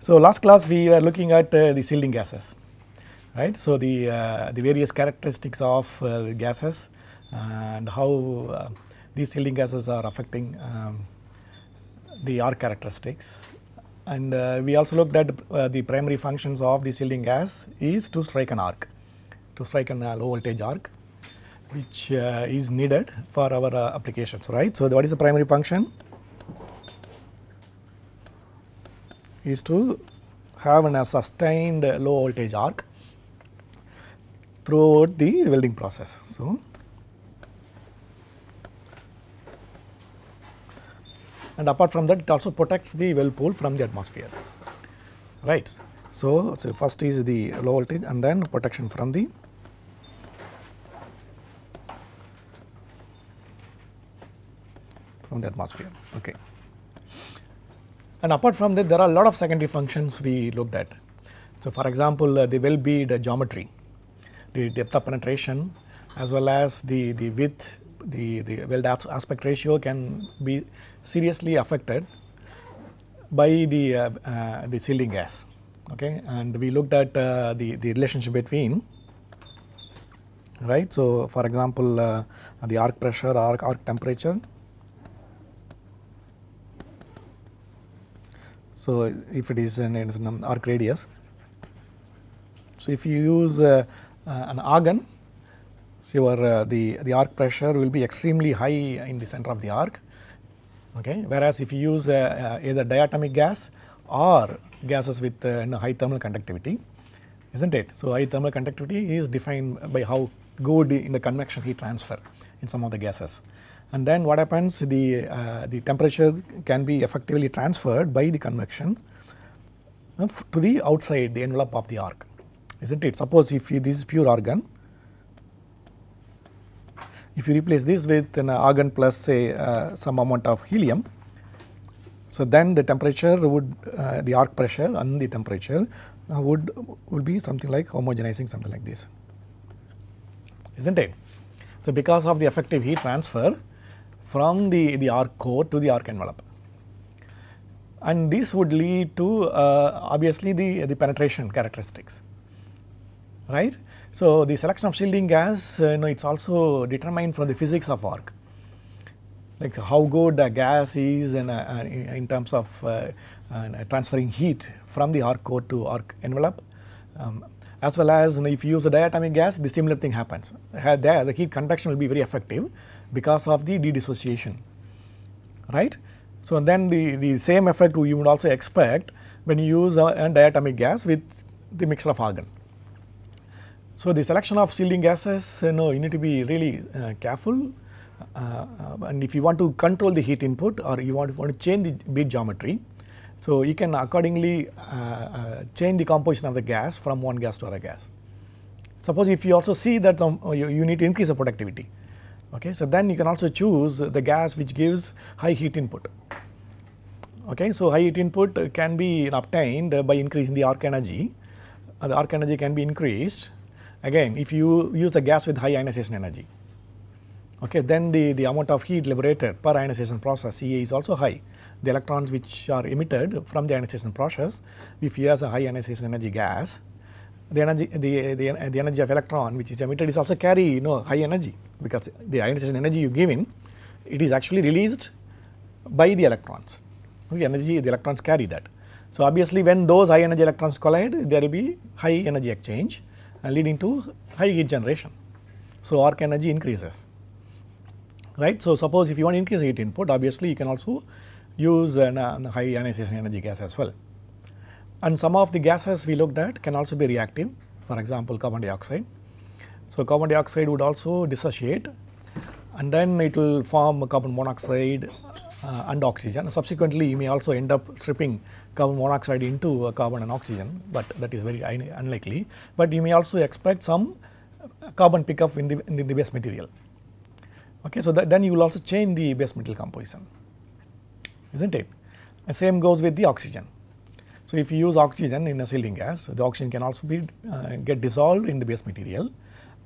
So, last class we were looking at the shielding gases, right. So, the various characteristics of the gases and how these shielding gases are affecting the arc characteristics, and we also looked at the primary functions of the shielding gas is to strike an arc, to strike an low voltage arc, which is needed for our applications, right. So, what is the primary function? Is to have a sustained low voltage arc throughout the welding process. So, and apart from that, it also protects the weld pool from the atmosphere, right. So, first is the low voltage and then protection from the atmosphere. Okay. And apart from that, there are a lot of secondary functions we looked at. So, for example, the weld bead geometry, the depth of penetration, as well as the width, the weld aspect ratio can be seriously affected by the shielding gas. Okay, and we looked at the relationship between, right. So, for example, the arc pressure, arc temperature. So, if it is an arc radius, so if you use an argon, so your the arc pressure will be extremely high in the center of the arc. Okay, whereas if you use either diatomic gas or gases with high thermal conductivity, isn't it? So, high thermal conductivity is defined by how good in the convection heat transfer in some of the gases. And then what happens, the temperature can be effectively transferred by the convection to the outside, the envelope of the arc, isn't it? Suppose if this is pure argon, if you replace this with an argon plus say some amount of helium, so then the temperature would, the arc pressure and the temperature would be something like homogenizing, something like this, isn't it? So, because of the effective heat transfer from the arc core to the arc envelope, and this would lead to obviously the penetration characteristics, right. So, the selection of shielding gas, it is also determined from the physics of arc, like how good a gas is in terms of transferring heat from the arc core to arc envelope, as well as if you use a diatomic gas, the similar thing happens. There the heat conduction will be very effective because of the de-dissociation, right. So, then the same effect you would also expect when you use a diatomic gas with the mixture of argon. So, the selection of shielding gases, you need to be really careful, and if you want to control the heat input or you want to change the bead geometry, so you can accordingly change the composition of the gas from one gas to other gas. Suppose if you also see that you need to increase the productivity, okay, so then you can also choose the gas which gives high heat input. Okay, so high heat input can be obtained by increasing the arc energy. The arc energy can be increased again if you use a gas with high ionization energy. Okay, then the amount of heat liberated per ionization process CA is also high. The electrons which are emitted from the ionization process, if you use a high ionization energy gas, the energy of electron which is emitted is also carry high energy, because the ionization energy you give in, it is actually released by the electrons. The energy, the electrons carry that. So, obviously, when those high energy electrons collide, there will be high energy exchange leading to high heat generation. So, arc energy increases, right. So, suppose if you want to increase heat input, obviously, you can also use a high ionization energy gas as well. And some of the gases we looked at can also be reactive, for example, carbon dioxide. So, carbon dioxide would also dissociate, and then it will form carbon monoxide and oxygen. Subsequently, you may also end up stripping carbon monoxide into carbon and oxygen, but that is very unlikely. But you may also expect some carbon pickup in the base material. Okay, so then you will also change the base material composition, isn't it? The same goes with the oxygen. So, if you use oxygen in a shielding gas, the oxygen can also be get dissolved in the base material,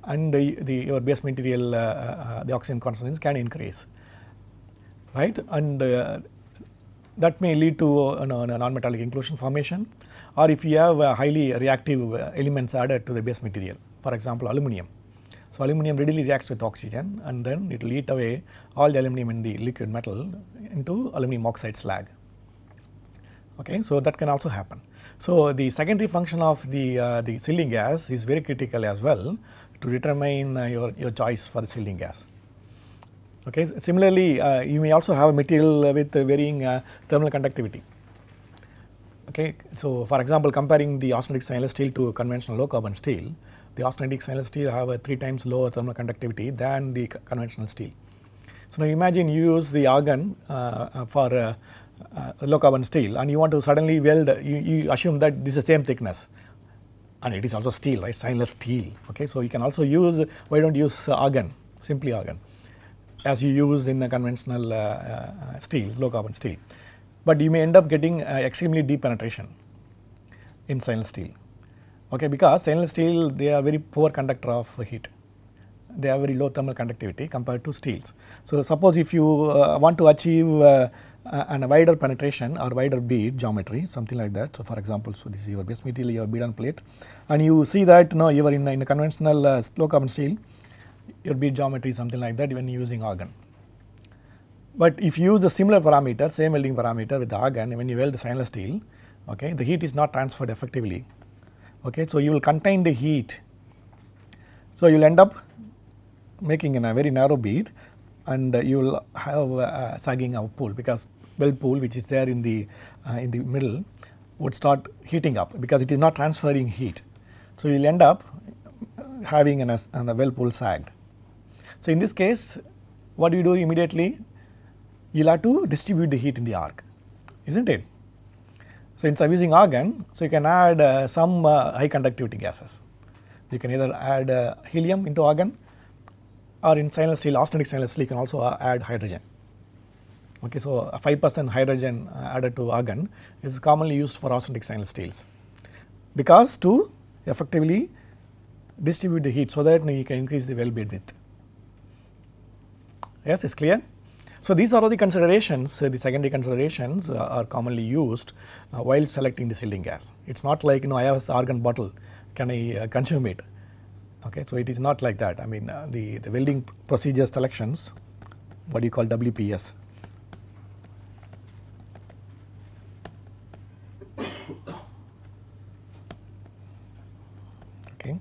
and your base material the oxygen concentrations can increase, right. And that may lead to non-metallic inclusion formation, or if you have highly reactive elements added to the base material, for example aluminum. So, aluminum readily reacts with oxygen and then it will eat away all the aluminum in the liquid metal into aluminum oxide slag. Okay, so that can also happen. So, the secondary function of the sealing gas is very critical as well to determine your choice for the sealing gas. Okay. Similarly, you may also have a material with varying thermal conductivity. Okay. So, for example, comparing the austenitic stainless steel to conventional low carbon steel, the austenitic stainless steel have a 3 times lower thermal conductivity than the conventional steel. So, now imagine you use the argon for low carbon steel and you want to suddenly weld, you assume that this is the same thickness and it is also steel, right, stainless steel. Okay. So, you can also use, why do not use argon, simply argon, as you use in a conventional steel, low carbon steel, but you may end up getting extremely deep penetration in stainless steel. Okay, because stainless steel, they are very poor conductor of heat, they have very low thermal conductivity compared to steels. So, suppose if you want to achieve a wider penetration or wider bead geometry, something like that. So, for example, so this is your base material, your bead on plate, and you see that you are in a conventional low carbon steel, your bead geometry is something like that when you are using argon. But if you use the similar parameter, same welding parameter with the argon, when you weld the stainless steel, okay, the heat is not transferred effectively. Okay, so, you will contain the heat. So, you will end up making in a very narrow bead and you will have sagging of pool, because weld pool which is there in the middle would start heating up because it is not transferring heat. So, you will end up having the weld pool sagged. So, in this case what do you do immediately? You will have to distribute the heat in the arc, is not it? So, instead of using argon, so you can add some high conductivity gases. You can either add helium into argon, or in stainless steel, austenitic stainless steel, you can also add hydrogen. Okay, so, a 5% hydrogen added to argon is commonly used for austenitic stainless steels, because to effectively distribute the heat so that you can increase the weld bead width. Yes, it's clear. So, these are all the considerations, the secondary considerations are commonly used while selecting the sealing gas. It is not like I have an argon bottle, can I consume it? Okay, so, it is not like that. I mean the welding procedure selections, what do you call WPS. Okay.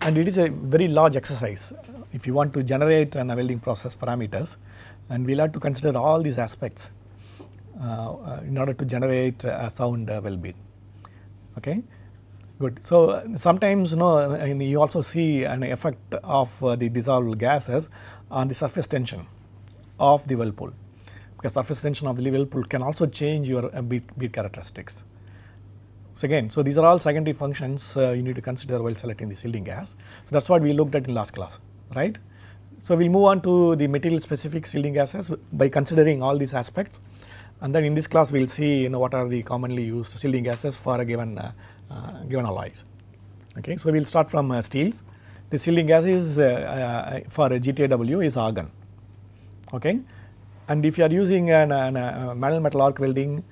And it is a very large exercise if you want to generate an welding process parameters, and we will have to consider all these aspects in order to generate a sound weld bead. Okay. Good. So, sometimes you also see an effect of the dissolved gases on the surface tension of the weld pool, because surface tension of the weld pool can also change your bead characteristics. So, again, so these are all secondary functions you need to consider while selecting the sealing gas. So, that is what we looked at in last class, right. So, we will move on to the material specific sealing gases by considering all these aspects, and then in this class we will see what are the commonly used sealing gases for a given alloys. Okay. So, we will start from steels. The sealing gas is for GTAW is argon. Okay. And if you are using an metal arc welding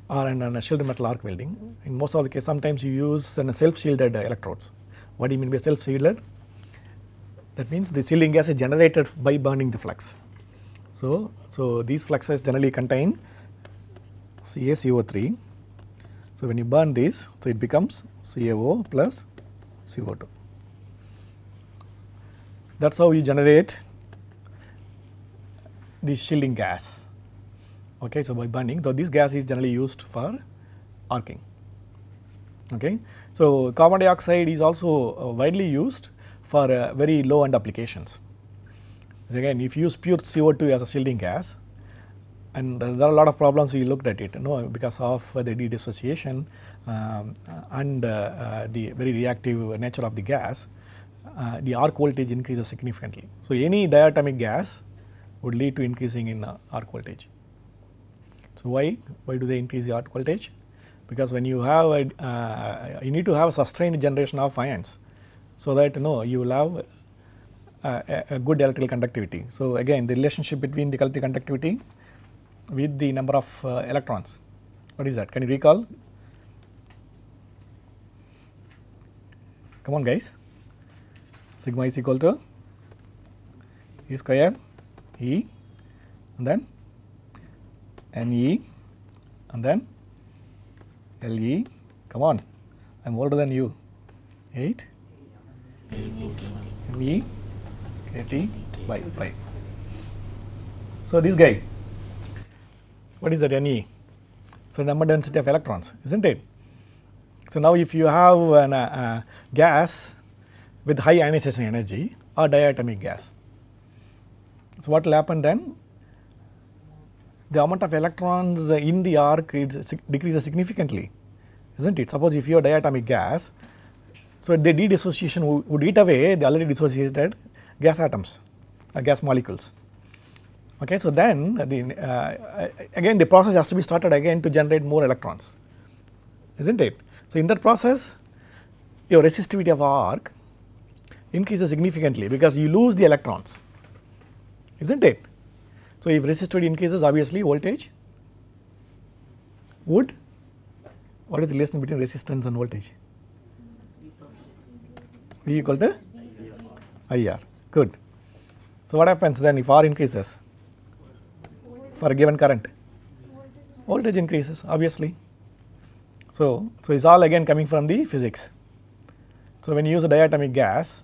or a shielded metal arc welding, in most of the case sometimes you use self shielded electrodes. What do you mean by self shielded? That means the sealing gas is generated by burning the flux. So, these fluxes generally contain CaCO3. So, when you burn this, so it becomes CaO plus CO2. That is how you generate the shielding gas. Okay. So, by burning, so this gas is generally used for arcing. Okay. So, carbon dioxide is also widely used for very low end applications. Again, if you use pure CO2 as a shielding gas, and there are a lot of problems we looked at it, because of the de-dissociation and the very reactive nature of the gas, the arc voltage increases significantly. So, any diatomic gas would lead to increasing in arc voltage. So, why do they increase the arc voltage? Because when you have you need to have a sustained generation of ions, so that you will have a good electrical conductivity. So, again the relationship between the electrical conductivity with the number of electrons. What is that? Can you recall? Come on guys. Sigma is equal to E square E and then Ne and then Le. Come on, I am older than you. 8 Me KT by pi. So, this guy, what is that Ne? So, number density of electrons, isn't it? So, now if you have a gas with high ionization energy or diatomic gas, so what will happen then? The amount of electrons in the arc decreases significantly, isn't it? Suppose if you have diatomic gas, so the de-dissociation would eat away the already dissociated gas atoms, gas molecules. Okay, so then again the process has to be started again to generate more electrons, isn't it? So, in that process your resistivity of arc increases significantly because you lose the electrons, isn't it? So, if resistivity increases, obviously voltage would, what is the relation between resistance and voltage? V equal to IR, good. So, what happens then if R increases for a given current? Voltage increases obviously. So, it's all again coming from the physics. So, when you use a diatomic gas,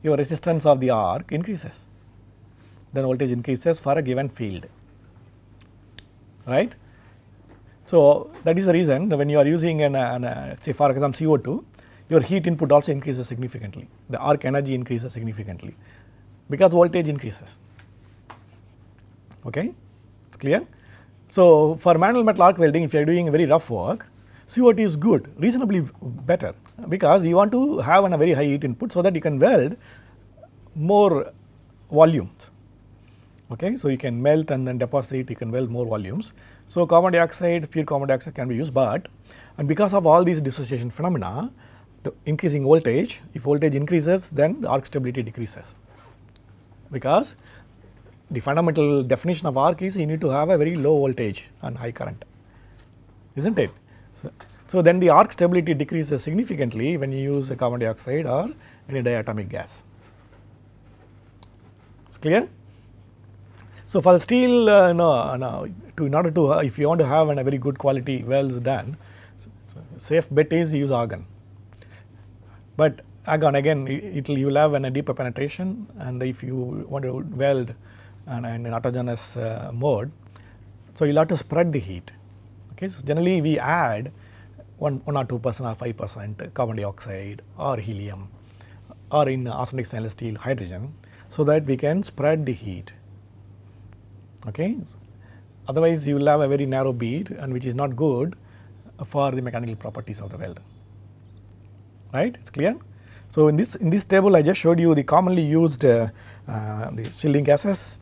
your resistance of the arc increases, then voltage increases for a given field, right. So, that is the reason when you are using say for example CO2, your heat input also increases significantly, the arc energy increases significantly because voltage increases, okay, it's clear. So, for manual metal arc welding, if you are doing very rough work, CO2 is good, reasonably better, because you want to have a very high heat input so that you can weld more volumes. Okay, so you can melt and then deposit, you can weld more volumes. So, carbon dioxide, pure carbon dioxide can be used, but and because of all these dissociation phenomena, the increasing voltage, if voltage increases, then the arc stability decreases, because the fundamental definition of arc is you need to have a very low voltage and high current, isn't it? So, then the arc stability decreases significantly when you use a carbon dioxide or any diatomic gas. It's clear? So, for the steel, in order to if you want to have a very good quality welds done, safe bet is use argon. But argon again, you will have a deeper penetration, and if you want to weld in an autogenous mode, so you will have to spread the heat. Okay, so generally we add 1 or 2% or 5% carbon dioxide or helium, or in arsenic stainless steel hydrogen, so that we can spread the heat. Okay, otherwise you will have a very narrow bead, and which is not good for the mechanical properties of the weld, right? It's clear. So, in this table I just showed you the commonly used the shielding gases.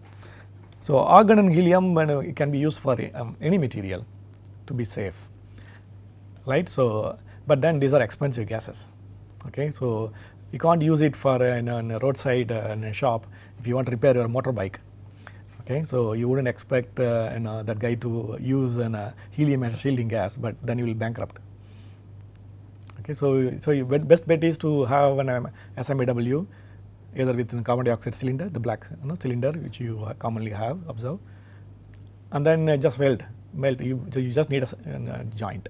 So, argon and helium it can be used for any material to be safe, right. So, but then these are expensive gases. Okay, so you can't use it for in a roadside in a shop if you want to repair your motorbike. Okay, so you wouldn't expect that guy to use helium as a shielding gas, but then you will bankrupt. Okay, so your best bet is to have an SMAW either with a carbon dioxide cylinder, the black cylinder which you commonly have observed, and then just melt. So you just need a joint,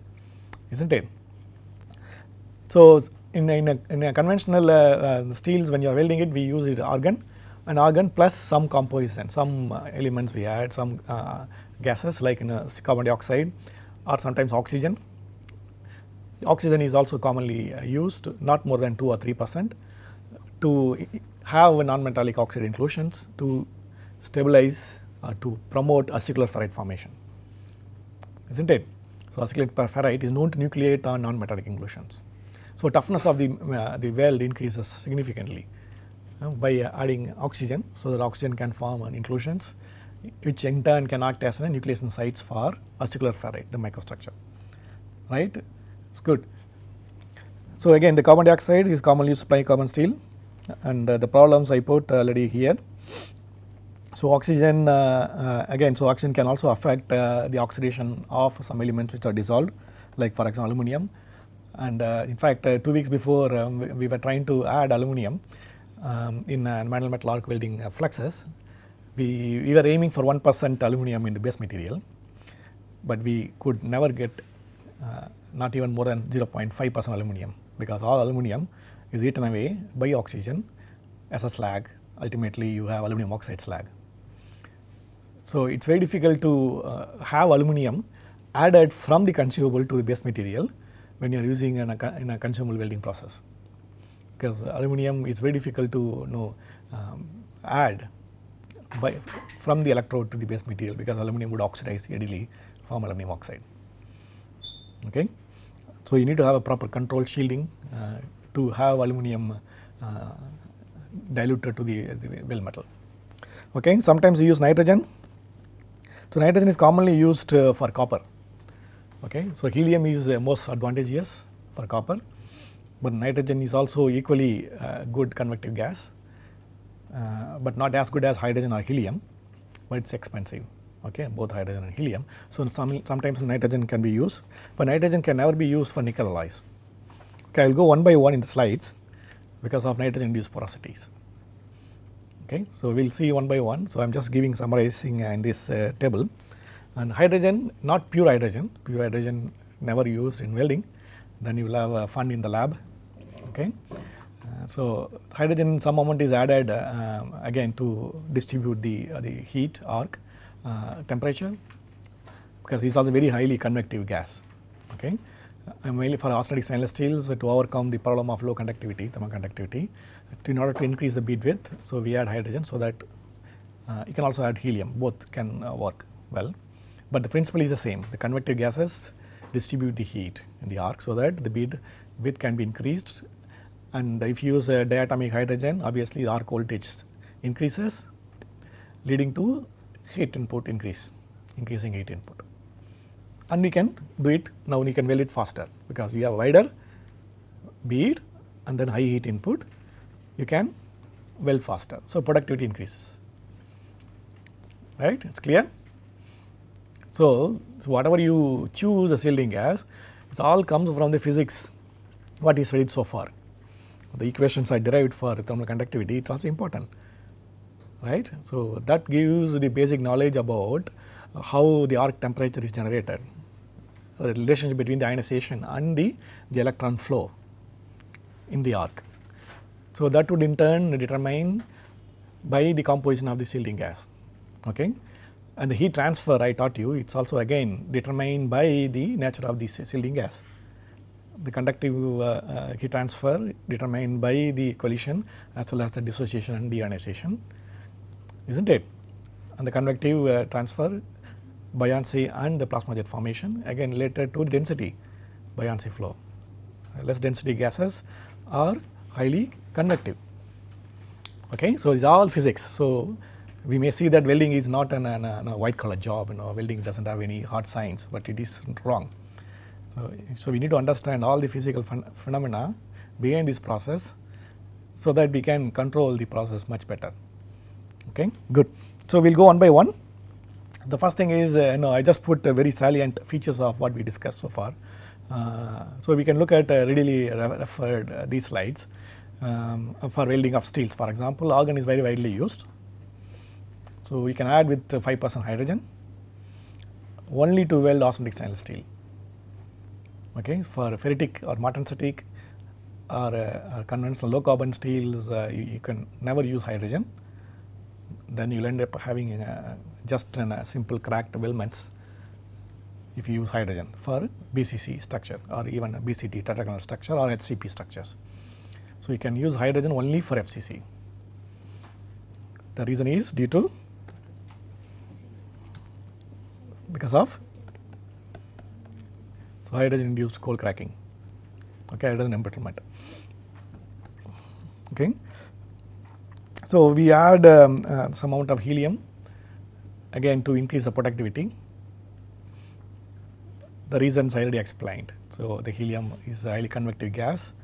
isn't it? So in a conventional steels, when you are welding it, we use it argon, and argon plus some composition, some elements we add, some gases like carbon dioxide or sometimes oxygen. Oxygen is also commonly used, not more than 2 or 3%, to have non-metallic oxide inclusions to stabilize or to promote acicular ferrite formation, isn't it? So, acicular ferrite is known to nucleate on non-metallic inclusions. So, toughness of the weld increases significantly by adding oxygen, so that oxygen can form inclusions, which in turn can act as nucleation sites for acicular ferrite, the microstructure, right. It's good. So, again the carbon dioxide is commonly used to supply carbon steel, and the problems I put already here. So oxygen again, so oxygen can also affect the oxidation of some elements which are dissolved, like for example aluminum. And in fact 2 weeks before we were trying to add aluminum in metal arc welding fluxes. We were aiming for 1% aluminum in the base material, but we could never get not even more than 0.5% aluminum, because all aluminum is eaten away by oxygen as a slag. Ultimately you have aluminum oxide slag. So it is very difficult to have aluminum added from the consumable to the base material when you are using in a consumable welding process, because aluminum is very difficult to add from the electrode to the base material, because aluminum would oxidize readily from aluminum oxide. Okay. So you need to have a proper control shielding to have aluminum diluted to the weld metal. Okay. Sometimes you use nitrogen. So nitrogen is commonly used for copper. Okay. So helium is most advantageous for copper, but nitrogen is also equally good convective gas, but not as good as hydrogen or helium, but it is expensive. Okay, both hydrogen and helium. So sometimes nitrogen can be used, but nitrogen can never be used for nickel alloys. Okay, I will go one by one in the slides because of nitrogen induced porosities. Okay, so we will see one by one. So I am just summarizing in this table. And hydrogen, not pure hydrogen never used in welding, then you will have fun in the lab. Okay. So hydrogen some amount is added again to distribute the heat arc temperature, because it is also very highly convective gas. Okay. Mainly for austenitic stainless steels to overcome the problem of low conductivity, thermal conductivity, in order to increase the bead width. So we add hydrogen, so that you can also add helium, both can work well, but the principle is the same. The convective gases distribute the heat in the arc so that the bead width can be increased, and if you use a diatomic hydrogen, obviously the arc voltage increases, leading to heat input increasing heat input, and we can do it now. We can weld it faster because we have wider bead and then high heat input. You can weld faster, so productivity increases. Right? It's clear. So whatever you choose as shielding gas, it all comes from the physics what we studied so far. The equations are derived for thermal conductivity. It's also important. Right. So that gives the basic knowledge about how the arc temperature is generated, the relationship between the ionization and the electron flow in the arc. So that would in turn determine by the composition of the shielding gas. Okay. And the heat transfer I taught you, it's also again determined by the nature of the shielding gas. The conductive heat transfer determined by the collision as well as the dissociation and deionization, isn't it? And the convective transfer, buoyancy and the plasma jet formation, again related to density, buoyancy flow. Less density gases are highly convective. Okay, so it's all physics. So we may see that welding is not a white collar job. Welding doesn't have any hard science, but it is wrong. So we need to understand all the physical phenomena behind this process, so that we can control the process much better. Okay, good. So we'll go one by one. The first thing is, I just put very salient features of what we discussed so far. So we can look at readily referred these slides for welding of steels. For example, argon is very widely used. So we can add with 5% hydrogen only to weld austenitic stainless steel. Okay, for ferritic or martensitic or conventional low carbon steels, you can never use hydrogen. Then you will end up having just a simple cracked weldments if you use hydrogen for BCC structure or even BCT tetragonal structure or HCP structures. So you can use hydrogen only for FCC. The reason is due to because of hydrogen induced cold cracking. Okay, hydrogen embrittlement. Okay. So we add some amount of helium again to increase the productivity. The reasons I already explained. So the helium is a highly convective gas,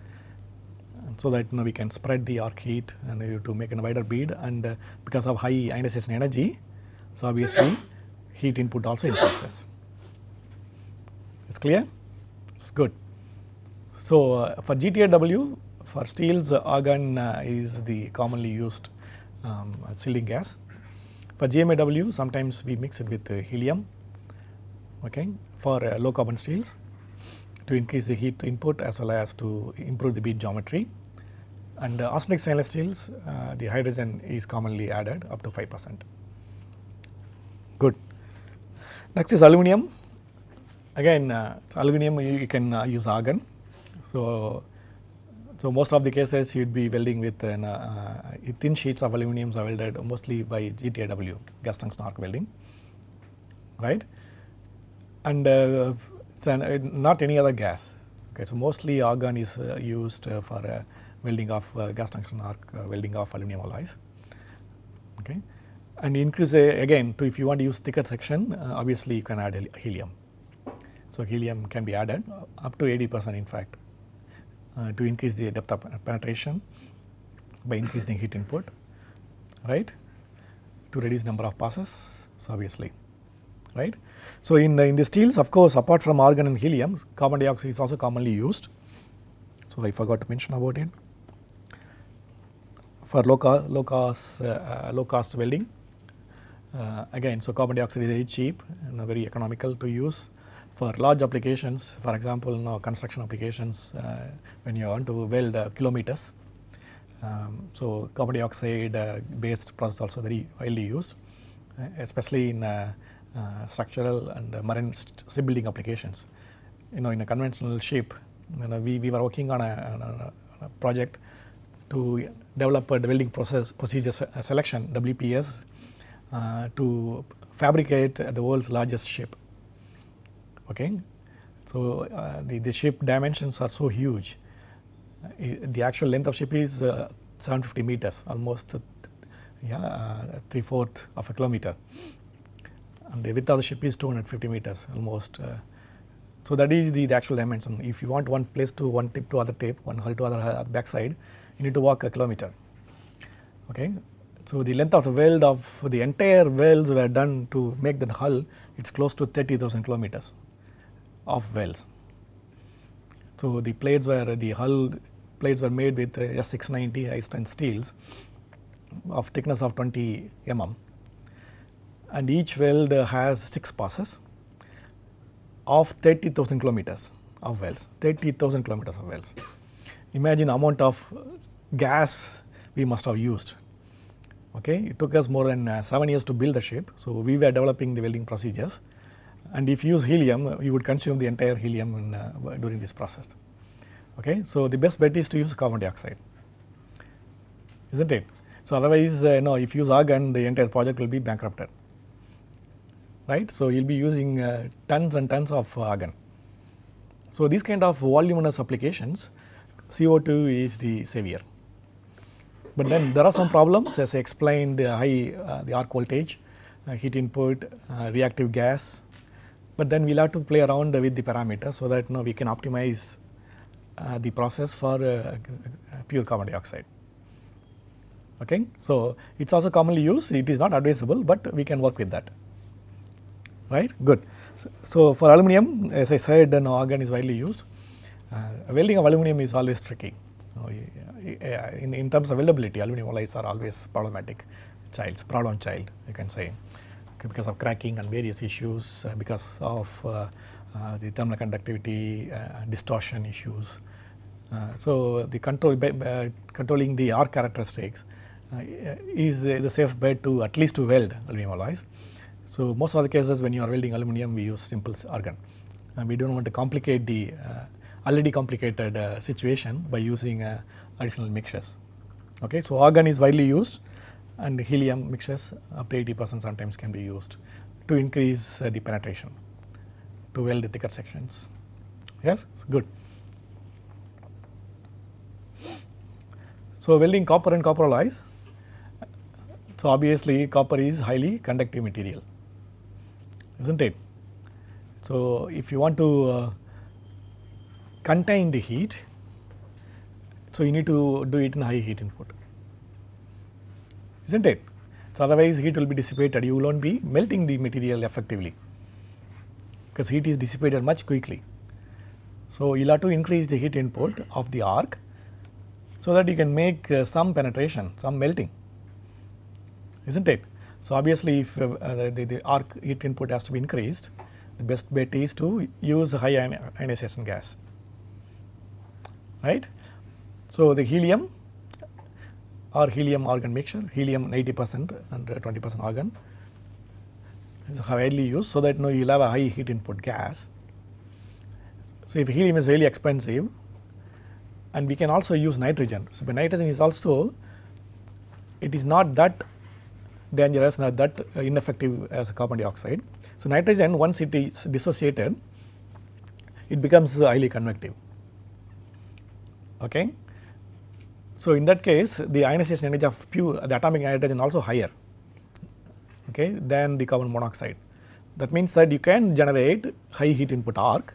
so that we can spread the arc heat and to make a wider bead, and because of high ionization energy, so obviously heat input also increases. It's clear? It's good. So for GTAW, for steels, argon is the commonly used shielding gas. For GMAW, sometimes we mix it with helium, okay, for low carbon steels to increase the heat input as well as to improve the bead geometry. And arsenic stainless steels, the hydrogen is commonly added up to 5%. Good. Next is aluminum. Again, aluminum you can use argon. So most of the cases you would be welding with thin sheets of aluminum are welded mostly by GTAW, gas tungsten arc welding, right? And not any other gas. Okay, so mostly argon is used for welding of gas tungsten arc welding of aluminum alloys. Okay, and increase again to, if you want to use thicker section, obviously you can add helium. So helium can be added up to 80% in fact to increase the depth of penetration by increasing heat input, right, to reduce number of passes, so obviously, right. So in the steels, of course, apart from argon and helium, carbon dioxide is also commonly used. So I forgot to mention about it. For low cost welding, again, so carbon dioxide is very cheap and very economical to use. For large applications, for example, construction applications, when you want to weld kilometers, so carbon dioxide based process also very widely used, especially in structural and marine shipbuilding applications. In a conventional ship, we were working on a project to develop a welding procedure selection (WPS) to fabricate the world's largest ship. Okay, so the ship dimensions are so huge. The actual length of ship is 750 meters, almost 3/4 of a kilometer, and the width of the ship is 250 meters, almost. So that is the actual dimension. If you want one place to one tip to other tip, one hull to other backside, you need to walk a kilometer. Okay, so the length of the weld of the entire welds were done to make the hull. It's close to 30,000 kilometers of welds. So the plates were made with S690 high strength steels of thickness of 20 mm, and each weld has 6 passes of 30,000 kilometers of welds. 30,000 kilometers of welds. Imagine amount of gas we must have used. Okay, it took us more than 7 years to build the ship. So we were developing the welding procedures, and if you use helium, you would consume the entire helium during this process. Okay, so the best bet is to use carbon dioxide, isn't it? So otherwise, if you use argon, the entire project will be bankrupted, right? So you'll be using tons and tons of argon. So these kind of voluminous applications, CO2 is the savior. But then there are some problems, as I explained, the arc voltage, heat input, reactive gas. But then we'll have to play around with the parameters so that we can optimize the process for pure carbon dioxide. Okay, so it's also commonly used. It is not advisable, but we can work with that. Right? Good. So for aluminum, as I said, argon is widely used. Welding of aluminum is always tricky. In terms of weldability, aluminum alloys are always problematic problem child, you can say, because of cracking and various issues, because of the thermal conductivity, distortion issues. So the controlling the arc characteristics is the safe bet to at least to weld aluminum alloys. So most of the cases when you are welding aluminum, we use simple argon, and we don't want to complicate the already complicated situation by using additional mixtures. Okay, so argon is widely used, and helium mixtures up to 80% sometimes can be used to increase the penetration, to weld the thicker sections. Yes, it's good. So welding copper and copper alloys. So obviously copper is highly conductive material, isn't it? So if you want to contain the heat, So, you need to do it in high heat input, is not it? So, otherwise heat will be dissipated, you will not be melting the material effectively, because heat is dissipated much quickly. So, you will have to increase the heat input of the arc, so that you can make some penetration, some melting, is not it? So, obviously, if the arc heat input has to be increased, the best bet is to use high ionization gas, right. So, the helium or helium argon mixture, helium 90% and 20% argon is widely used, so that you will have a high heat input gas. So, if helium is really expensive, and we can also use nitrogen. So, but nitrogen is also, it is not that dangerous, not that ineffective as carbon dioxide. So, nitrogen, once it is dissociated, it becomes highly convective. Okay. So, in that case, the ionization energy of the atomic nitrogen also higher, okay, than the carbon monoxide. That means that you can generate high heat input arc,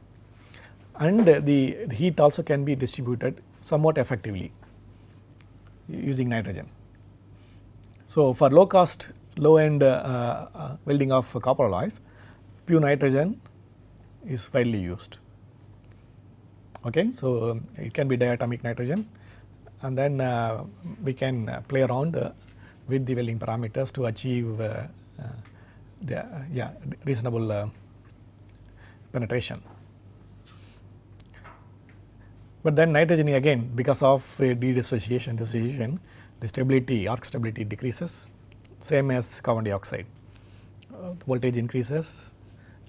and the heat also can be distributed somewhat effectively using nitrogen. So, for low cost, low end welding of copper alloys, pure nitrogen is widely used. Okay. So, it can be diatomic nitrogen, and then we can play around with the welding parameters to achieve the reasonable penetration. But then nitrogen again, because of dissociation, the stability, arc stability decreases, same as carbon dioxide. Voltage increases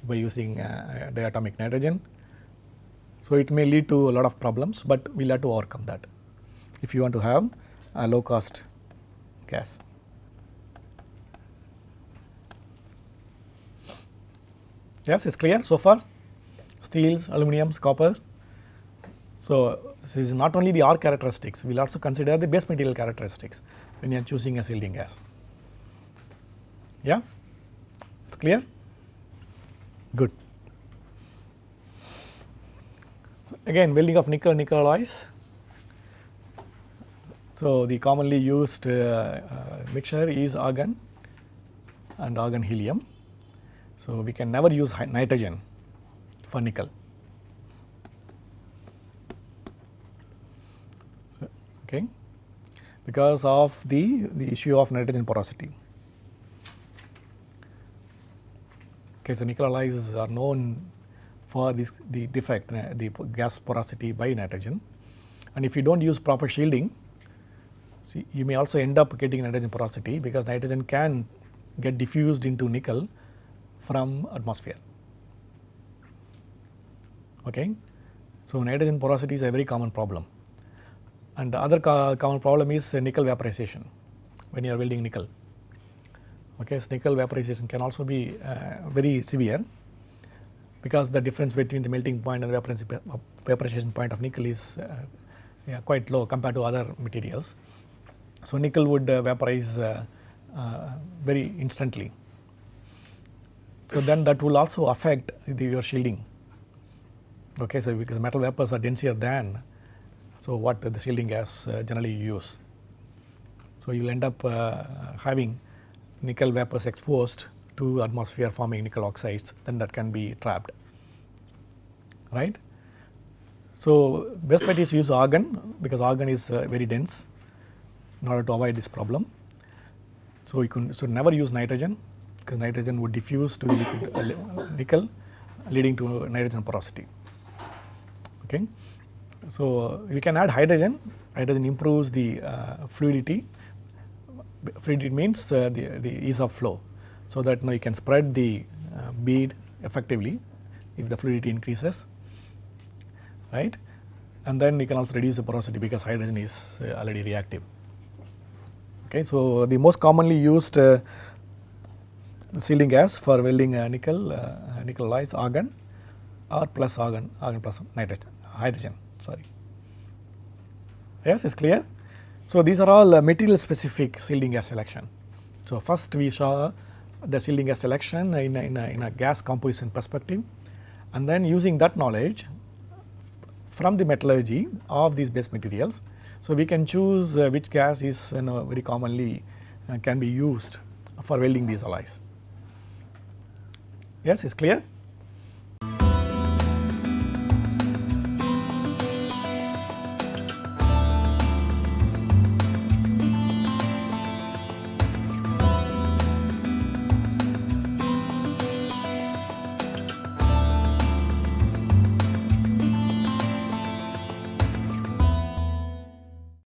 by using diatomic nitrogen. So, it may lead to a lot of problems, but we will have to overcome that if you want to have a low cost gas. Yes, it is clear so far, steels, aluminums, copper. So, this is not only the arc characteristics, we will also consider the base material characteristics when you are choosing a shielding gas. Yeah, it is clear? Good. So, again, welding of nickel alloys. So, the commonly used mixture is argon and argon helium. So, we can never use nitrogen for nickel. So, okay, because of the issue of nitrogen porosity. Okay, so nickel alloys are known for the defect, the gas porosity by nitrogen, and if you do not use proper shielding, see, you may also end up getting nitrogen porosity, because nitrogen can get diffused into nickel from atmosphere. Okay. So, nitrogen porosity is a very common problem, and the other common problem is nickel vaporization when you are welding nickel. Okay. So, nickel vaporization can also be very severe, because the difference between the melting point and the vaporization point of nickel is quite low compared to other materials. So, nickel would vaporize very instantly. So, then that will also affect your shielding. Okay. So, because metal vapors are denser than what the shielding gas generally use. So, you will end up having nickel vapors exposed to atmosphere forming nickel oxides, then that can be trapped, right. So, best bet is to use argon, because argon is very dense in order to avoid this problem. So, you should never use nitrogen, because nitrogen would diffuse to nickel, leading to nitrogen porosity. Okay. So, we can add hydrogen. Hydrogen improves the fluidity. Fluidity means the ease of flow, so that you can spread the bead effectively if the fluidity increases, right. And then you can also reduce the porosity, because hydrogen is already reactive. Okay. So, the most commonly used shielding gas for welding nickel alloys, argon or plus argon plus hydrogen, sorry. Yes, it is clear. So, these are all material specific shielding gas selection. So, first we saw the shielding gas selection in a gas composition perspective, and then using that knowledge from the metallurgy of these base materials. So, we can choose which gas is very commonly can be used for welding these alloys. Yes, is clear?